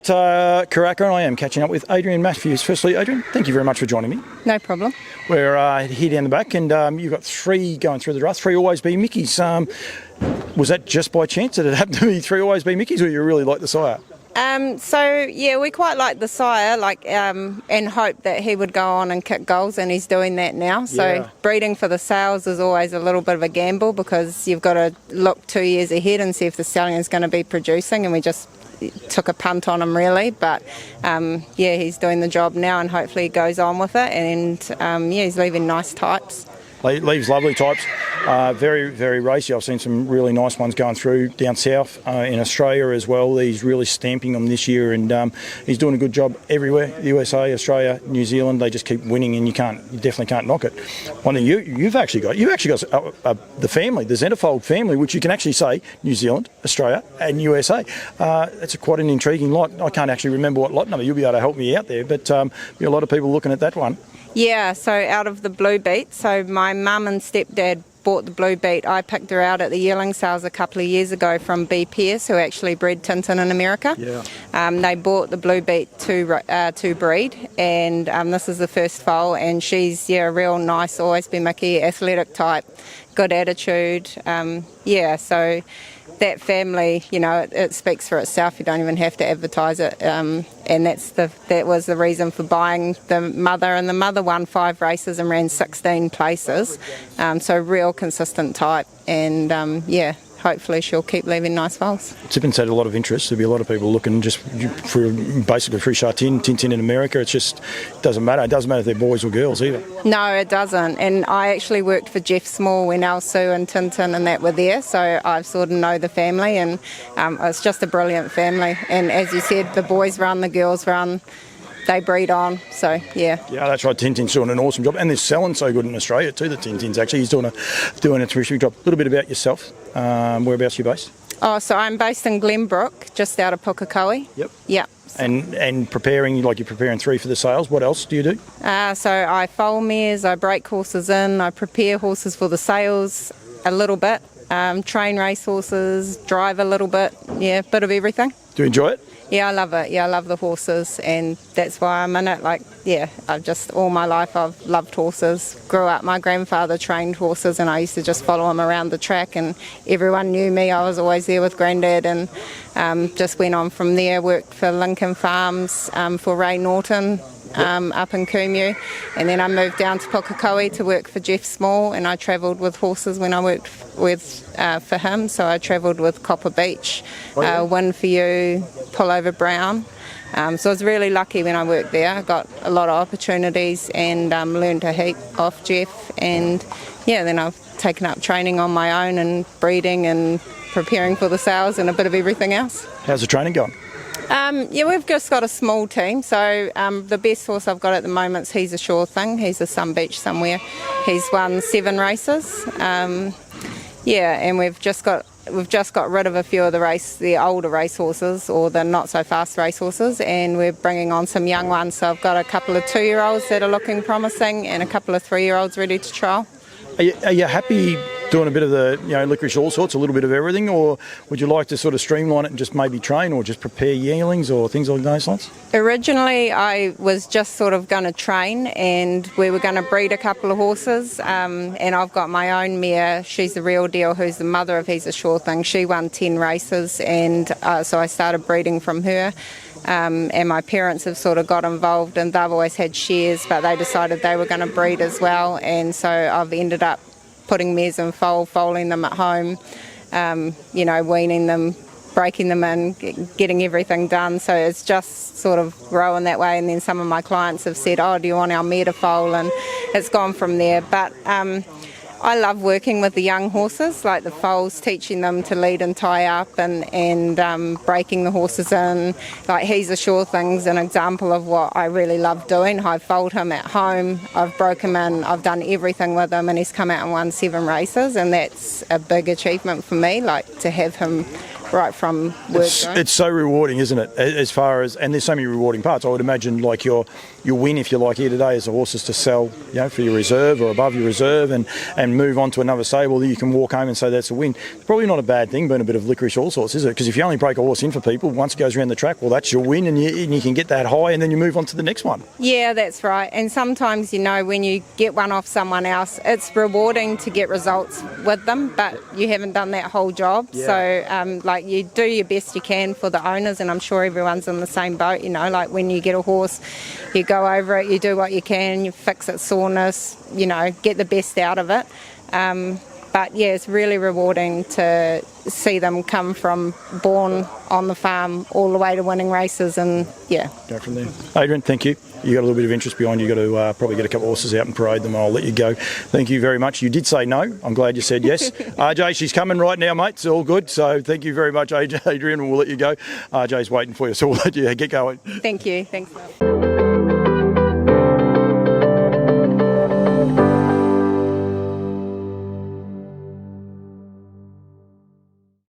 Karaka, and I am catching up with Adrienne Matthews. Firstly, Adrienne, thank you very much for joining me. No problem. We're here down the back, and you've got three going through the draft, three Always B Mikis. Was that just by chance? Did it happen to be three Always B Mikis, or you really like the sire? We quite like the sire, and hope that he would go on and kick goals, and he's doing that now. So breeding for the sales is always a little bit of a gamble because you've got to look 2 years ahead and see if the stallion is going to be producing, and we just took a punt on him really, but he's doing the job now, and hopefully he goes on with it, and he's leaving nice types. Leaves lovely types, very, very racy. I've seen some really nice ones going through down south in Australia as well. He's really stamping them this year, and he's doing a good job everywhere. The USA, Australia, New Zealand, they just keep winning, and you definitely can't knock it. One thing you've actually got the family, the Zenderfold family, which you can actually say New Zealand, Australia, and USA. It's quite an intriguing lot. I can't actually remember what lot number. You'll be able to help me out there, but be a lot of people looking at that one. Yeah, so out of the Blue Beat, so my mum and stepdad bought the Blue Beat. I picked her out at the Yearling sales a couple of years ago from B Pierce, who actually bred Tintin in America. Yeah. They bought the Blue Beat to breed, and this is the first foal, and she's a real nice Always B Miki, athletic type, good attitude. So that family, it speaks for itself. You don't even have to advertise it, and that was the reason for buying the mother. And the mother won 5 races and ran 16 places, so real consistent type. And hopefully she'll keep leaving nice foals. Tippin's had a lot of interest. There'll be a lot of people looking just for basically free Tintin in America. It doesn't matter. It doesn't matter if they're boys or girls either. No, it doesn't. And I actually worked for Jeff Small when Sue and Tintin and that were there, so I sort of know the family, and it's just a brilliant family. And as you said, the boys run, the girls run. They breed on, so yeah. Yeah, that's right. Tintin's doing an awesome job, and they're selling so good in Australia too. The Tintin's actually, he's doing a terrific job. A little bit about yourself. Whereabouts are you based? Oh, so I'm based in Glenbrook, just out of Pukekohe. Yep. And preparing, you're preparing 3 for the sales. What else do you do? So I foal mares, I break horses in, I prepare horses for the sales a little bit, train race horses, drive a little bit, a bit of everything. Do you enjoy it? Yeah, I love it. Yeah, I love the horses, and that's why I'm in it. I've just all my life I've loved horses. Grew up, my grandfather trained horses, and I used to just follow him around the track, and everyone knew me. I was always there with Grandad, and just went on from there. Worked for Lincoln Farms for Ray Norton up in Kumeu, and then I moved down to Pukekohe to work for Jeff Small, and I travelled with horses when I worked for him. So I travelled with Copper Beach, Win For You, Pullover Brown. So I was really lucky when I worked there. I got a lot of opportunities and learned a heap off Jeff, and then I've taken up training on my own and breeding and preparing for the sales and a bit of everything else. How's the training going? We've just got a small team, so the best horse I've got at the moment is He's a Sure Thing. He's a Sun Beach somewhere. He's won 7 races. And we've just got rid of a few of the older race horses, or the not so fast race horses, and we're bringing on some young ones. So I've got a couple of 2-year-olds that are looking promising, and a couple of 3-year-olds ready to trial. Are you happy doing a bit of the licorice all sorts, a little bit of everything, or would you like to sort of streamline it and just maybe train or just prepare yearlings or things like those lines? Originally I was just sort of going to train, and we were going to breed a couple of horses, and I've got my own mare. She's the real deal, who's the mother of He's a Sure Thing. She won 10 races, and so I started breeding from her. And my parents have sort of got involved, and they've always had shares, but they decided they were going to breed as well, and so I've ended up putting mares in foaling them at home, weaning them, breaking them in, getting everything done. So it's just sort of growing that way, and then some of my clients have said, do you want our mare to foal, and it's gone from there. But I love working with the young horses, like the foals, teaching them to lead and tie up, and breaking the horses in. Like He's a Sure Thing's an example of what I really love doing. I've foaled him at home, I've broke him in, I've done everything with him, and he's come out and won 7 races, and that's a big achievement for me, to have him right from work. It's so rewarding, isn't it? As far as, and there's so many rewarding parts. I would imagine like your win, if you like, here today as a horse is to sell, for your reserve or above your reserve and move on to another stable that you can walk home and say that's a win. It's probably not a bad thing being a bit of licorice all sorts, is it? Because if you only break a horse in for people, once it goes around the track, well, that's your win and you can get that high and then you move on to the next one. Yeah, that's right. And sometimes, when you get one off someone else, it's rewarding to get results with them, but you haven't done that whole job. Yeah. So, you do your best you can for the owners, and I'm sure everyone's in the same boat, like when you get a horse, you go over it, you do what you can, you fix its soreness, get the best out of it. But yeah, it's really rewarding to see them come from born on the farm all the way to winning races, and yeah. Go from there. Adrienne, thank you. You got a little bit of interest behind you. You've got to probably get a couple of horses out and parade them. I'll let you go. Thank you very much. You did say no. I'm glad you said yes. RJ, she's coming right now, mate. It's all good. So thank you very much, Adrienne, and we'll let you go. RJ's waiting for you, so we'll let you get going. Thank you. Thanks, Mel.